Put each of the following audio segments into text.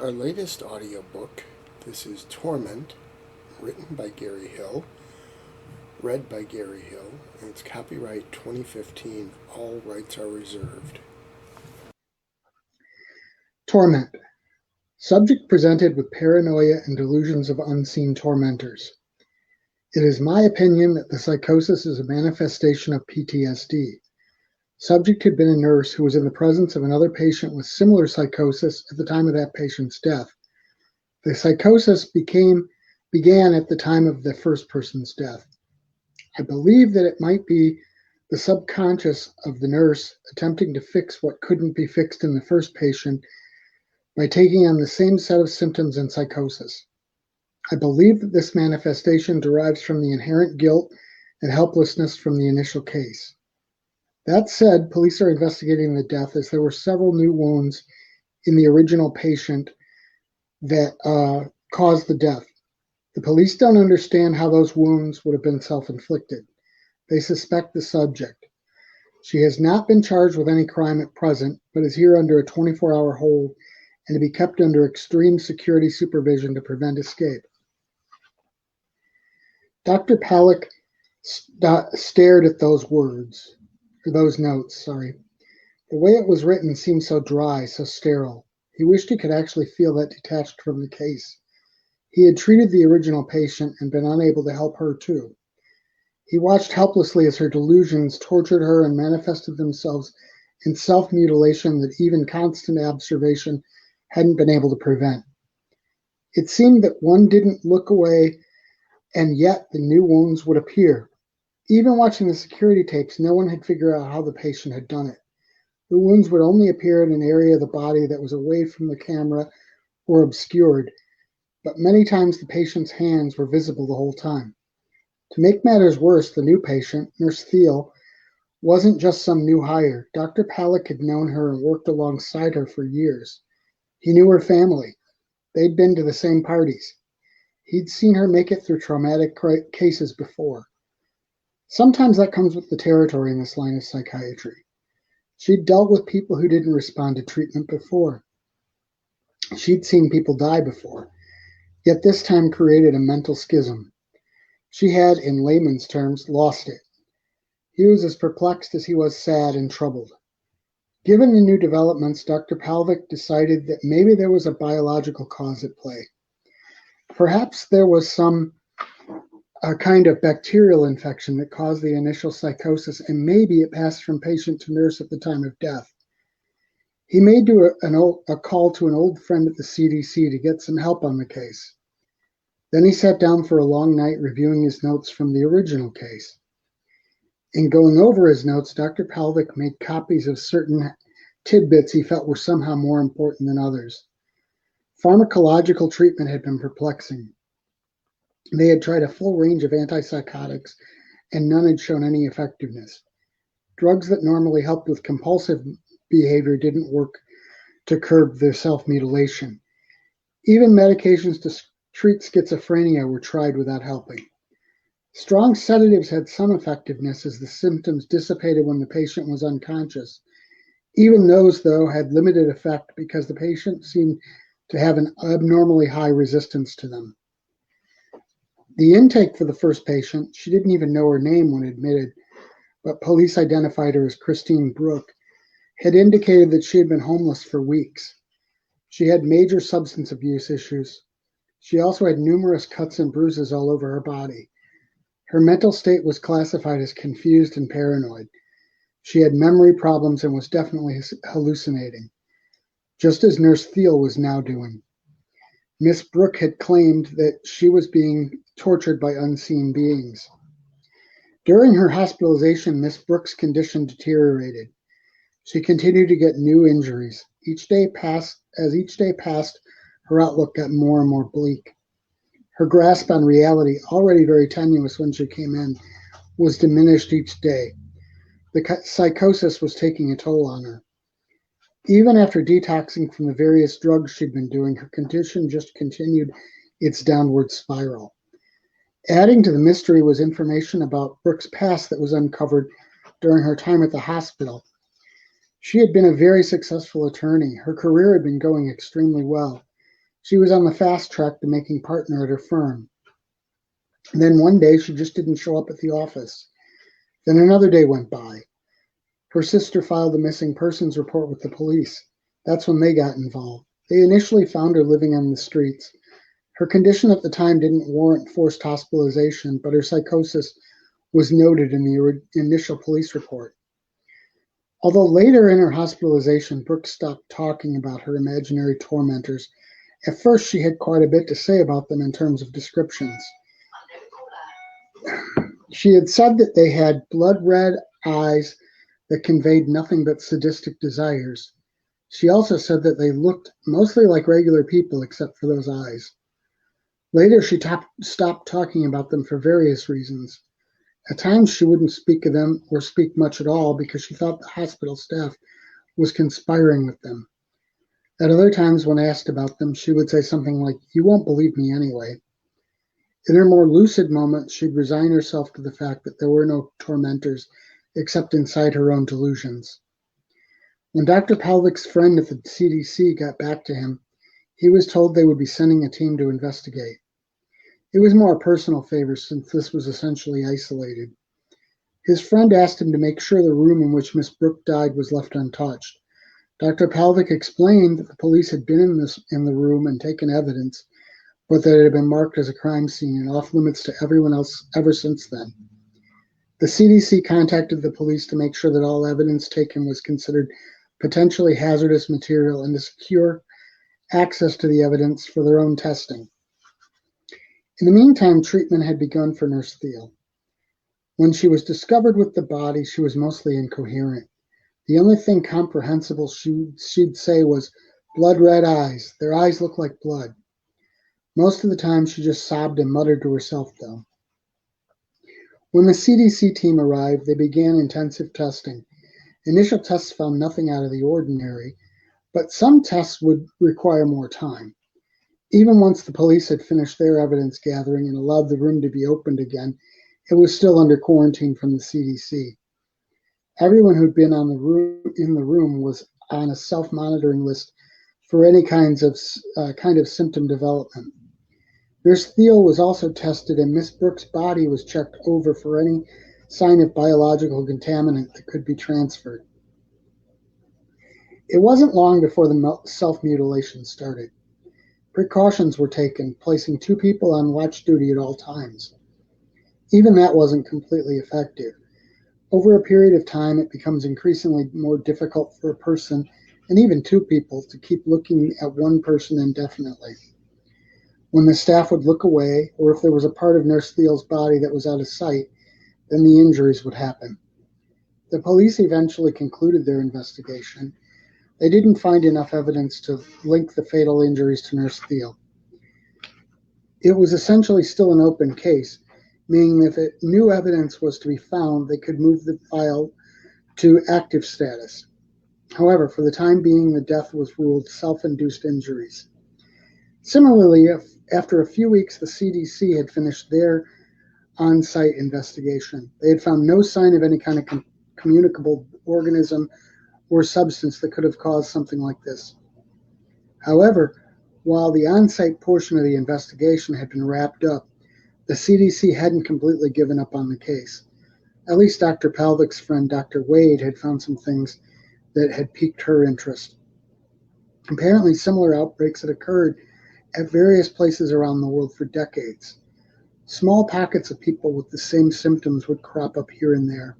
Our latest audiobook, this is Torment, written by Gary Hill, read by Gary Hill, and it's copyright 2015. All rights are reserved. Torment. Subject presented with paranoia and delusions of unseen tormentors. It is my opinion that the psychosis is a manifestation of PTSD. Subject had been a nurse who was in the presence of another patient with similar psychosis at the time of that patient's death. The psychosis began at the time of the first person's death. I believe that it might be the subconscious of the nurse attempting to fix what couldn't be fixed in the first patient by taking on the same set of symptoms and psychosis. I believe that this manifestation derives from the inherent guilt and helplessness from the initial case. That said, police are investigating the death as there were several new wounds in the original patient that caused the death. The police don't understand how those wounds would have been self-inflicted. They suspect the subject. She has not been charged with any crime at present, but is here under a 24-hour hold and to be kept under extreme security supervision to prevent escape. Dr. Palak stared at those notes. The way it was written seemed so dry, so sterile. He wished he could actually feel that detached from the case. He had treated the original patient and been unable to help her too. He watched helplessly as her delusions tortured her and manifested themselves in self-mutilation that even constant observation hadn't been able to prevent. It seemed that one didn't look away, and yet the new wounds would appear. Even watching the security tapes, no one had figured out how the patient had done it. The wounds would only appear in an area of the body that was away from the camera or obscured, but many times the patient's hands were visible the whole time. To make matters worse, the new patient, Nurse Thiel, wasn't just some new hire. Dr. Palak had known her and worked alongside her for years. He knew her family. They'd been to the same parties. He'd seen her make it through traumatic cases before. Sometimes that comes with the territory in this line of psychiatry. She'd dealt with people who didn't respond to treatment before. She'd seen people die before, yet this time created a mental schism. She had, in layman's terms, lost it. He was as perplexed as he was sad and troubled. Given the new developments, Dr. Palvik decided that maybe there was a biological cause at play. Perhaps there was a kind of bacterial infection that caused the initial psychosis, and maybe it passed from patient to nurse at the time of death. He made a call to an old friend at the CDC to get some help on the case. Then he sat down for a long night reviewing his notes from the original case. In going over his notes, Dr. Palvik made copies of certain tidbits he felt were somehow more important than others. Pharmacological treatment had been perplexing. They had tried a full range of antipsychotics, and none had shown any effectiveness. Drugs that normally helped with compulsive behavior didn't work to curb their self-mutilation. Even medications to treat schizophrenia were tried without helping. Strong sedatives had some effectiveness as the symptoms dissipated when the patient was unconscious. Even those, though, had limited effect because the patient seemed to have an abnormally high resistance to them. The intake for the first patient, she didn't even know her name when admitted, but police identified her as Christine Brooke, had indicated that she had been homeless for weeks. She had major substance abuse issues. She also had numerous cuts and bruises all over her body. Her mental state was classified as confused and paranoid. She had memory problems and was definitely hallucinating, just as Nurse Thiel was now doing. Miss Brooke had claimed that she was being tortured by unseen beings. During her hospitalization, Miss Brooke's condition deteriorated. She continued to get new injuries. As each day passed, her outlook got more and more bleak. Her grasp on reality, already very tenuous when she came in, was diminished each day. The psychosis was taking a toll on her. Even after detoxing from the various drugs she'd been doing, her condition just continued its downward spiral. Adding to the mystery was information about Brooke's past that was uncovered during her time at the hospital. She had been a very successful attorney. Her career had been going extremely well. She was on the fast track to making partner at her firm. And then one day she just didn't show up at the office. Then another day went by. Her sister filed a missing persons report with the police. That's when they got involved. They initially found her living on the streets. Her condition at the time didn't warrant forced hospitalization, but her psychosis was noted in the initial police report. Although later in her hospitalization, Brooke stopped talking about her imaginary tormentors, at first she had quite a bit to say about them in terms of descriptions. She had said that they had blood-red eyes that conveyed nothing but sadistic desires. She also said that they looked mostly like regular people except for those eyes. Later, she stopped talking about them for various reasons. At times, she wouldn't speak of them or speak much at all because she thought the hospital staff was conspiring with them. At other times, when asked about them, she would say something like, "You won't believe me anyway." In her more lucid moments, she'd resign herself to the fact that there were no tormentors except inside her own delusions. When Dr. Palvich's friend at the CDC got back to him, he was told they would be sending a team to investigate. It was more a personal favor since this was essentially isolated. His friend asked him to make sure the room in which Miss Brooke died was left untouched. Dr. Palvich explained that the police had been in the room and taken evidence, but that it had been marked as a crime scene and off limits to everyone else ever since then. The CDC contacted the police to make sure that all evidence taken was considered potentially hazardous material and to secure access to the evidence for their own testing. In the meantime, treatment had begun for Nurse Thiel. When she was discovered with the body, she was mostly incoherent. The only thing comprehensible she'd say was, "Blood-red eyes. Their eyes look like blood." Most of the time, she just sobbed and muttered to herself, though. When the CDC team arrived, they began intensive testing. Initial tests found nothing out of the ordinary, but some tests would require more time. Even once the police had finished their evidence gathering and allowed the room to be opened again, it was still under quarantine from the CDC. Everyone who'd been in the room was on a self-monitoring list for any kind of symptom development. Nurse Thiel was also tested, and Miss Brooke's body was checked over for any sign of biological contaminant that could be transferred. It wasn't long before the self-mutilation started. Precautions were taken, placing 2 people on watch duty at all times. Even that wasn't completely effective. Over a period of time, it becomes increasingly more difficult for a person, and even 2 people, to keep looking at one person indefinitely. When the staff would look away, or if there was a part of Nurse Thiel's body that was out of sight, then the injuries would happen. The police eventually concluded their investigation. They didn't find enough evidence to link the fatal injuries to Nurse Thiel. It was essentially still an open case, meaning if new evidence was to be found, they could move the file to active status. However, for the time being, the death was ruled self-induced injuries. Similarly, after a few weeks, the CDC had finished their on-site investigation. They had found no sign of any kind of communicable organism or substance that could have caused something like this. However, while the on-site portion of the investigation had been wrapped up, the CDC hadn't completely given up on the case. At least Dr. Palvich's friend, Dr. Wade, had found some things that had piqued her interest. Apparently, similar outbreaks had occurred at various places around the world for decades. Small pockets of people with the same symptoms would crop up here and there.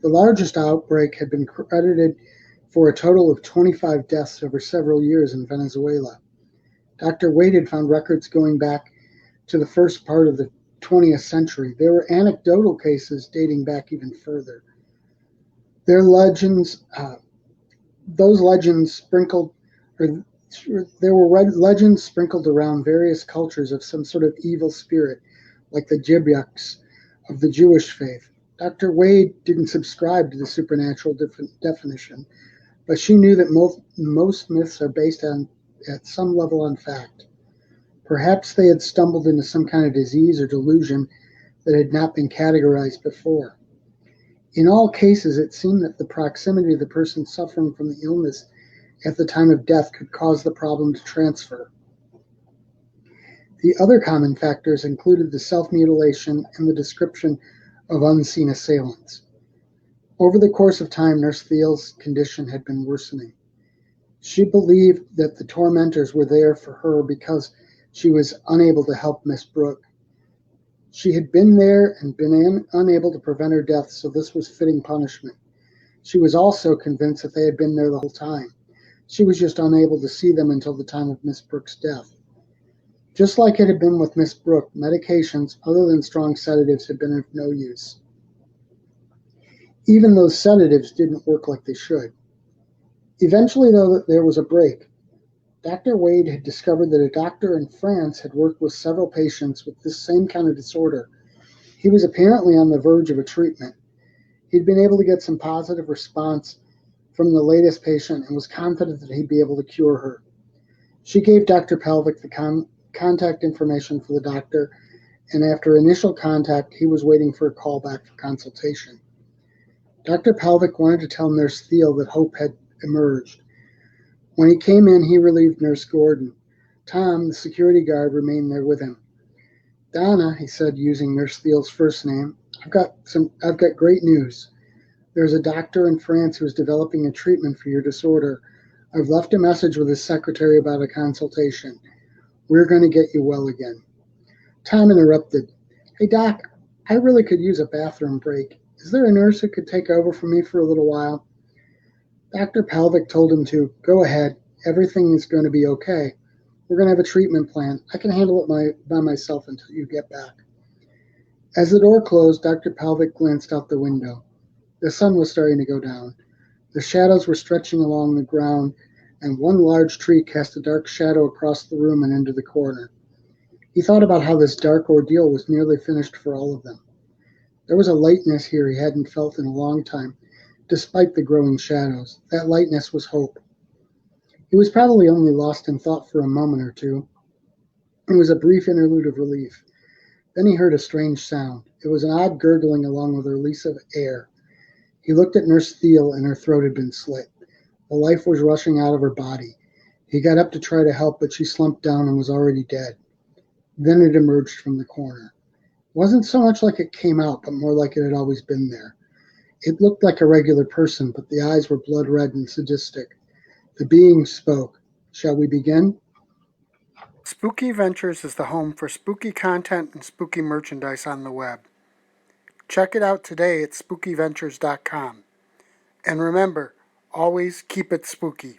The largest outbreak had been credited for a total of 25 deaths over several years in Venezuela. Dr. Wade had found records going back to the first part of the 20th century. There were anecdotal cases dating back even further. There were legends sprinkled around various cultures of some sort of evil spirit, like the Jibyuks of the Jewish faith. Dr. Wade didn't subscribe to the supernatural definition, but she knew that most myths are based at some level on fact. Perhaps they had stumbled into some kind of disease or delusion that had not been categorized before. In all cases, it seemed that the proximity of the person suffering from the illness at the time of death could cause the problem to transfer. The other common factors included the self-mutilation and the description of unseen assailants. Over the course of time, Nurse Thiel's condition had been worsening. She believed that the tormentors were there for her because she was unable to help Miss Brooke. She had been there and been unable to prevent her death, so this was fitting punishment. She was also convinced that they had been there the whole time. She was just unable to see them until the time of Miss Brooke's death. Just like it had been with Miss Brooke, medications other than strong sedatives had been of no use. Even those sedatives didn't work like they should. Eventually, though, there was a break. Dr. Wade had discovered that a doctor in France had worked with several patients with this same kind of disorder. He was apparently on the verge of a treatment. He'd been able to get some positive response from the latest patient and was confident that he'd be able to cure her. She gave Dr. Pelvic the contact information for the doctor, and after initial contact, he was waiting for a call back for consultation. Dr. Pelvic wanted to tell Nurse Thiel that hope had emerged. When he came in, he relieved Nurse Gordon. Tom, the security guard, remained there with him. Donna, he said, using Nurse Thiel's first name, I've got great news. There's a doctor in France who's developing a treatment for your disorder. I've left a message with his secretary about a consultation. We're going to get you well again. Tom interrupted. Hey, Doc, I really could use a bathroom break. Is there a nurse who could take over for me for a little while? Dr. Pelvic told him to go ahead. Everything is going to be okay. We're going to have a treatment plan. I can handle it by myself until you get back. As the door closed, Dr. Pelvic glanced out the window. The sun was starting to go down. The shadows were stretching along the ground, and one large tree cast a dark shadow across the room and into the corner. He thought about how this dark ordeal was nearly finished for all of them. There was a lightness here he hadn't felt in a long time, despite the growing shadows. That lightness was hope. He was probably only lost in thought for a moment or two. It was a brief interlude of relief. Then he heard a strange sound. It was an odd gurgling along with a release of air. He looked at Nurse Thiel, and her throat had been slit. The life was rushing out of her body. He got up to try to help, but she slumped down and was already dead. Then it emerged from the corner. It wasn't so much like it came out, but more like it had always been there. It looked like a regular person, but the eyes were blood red and sadistic. The being spoke. Shall we begin? Spooky Ventures is the home for spooky content and spooky merchandise on the web. Check it out today at spookyventures.com. And remember, always keep it spooky.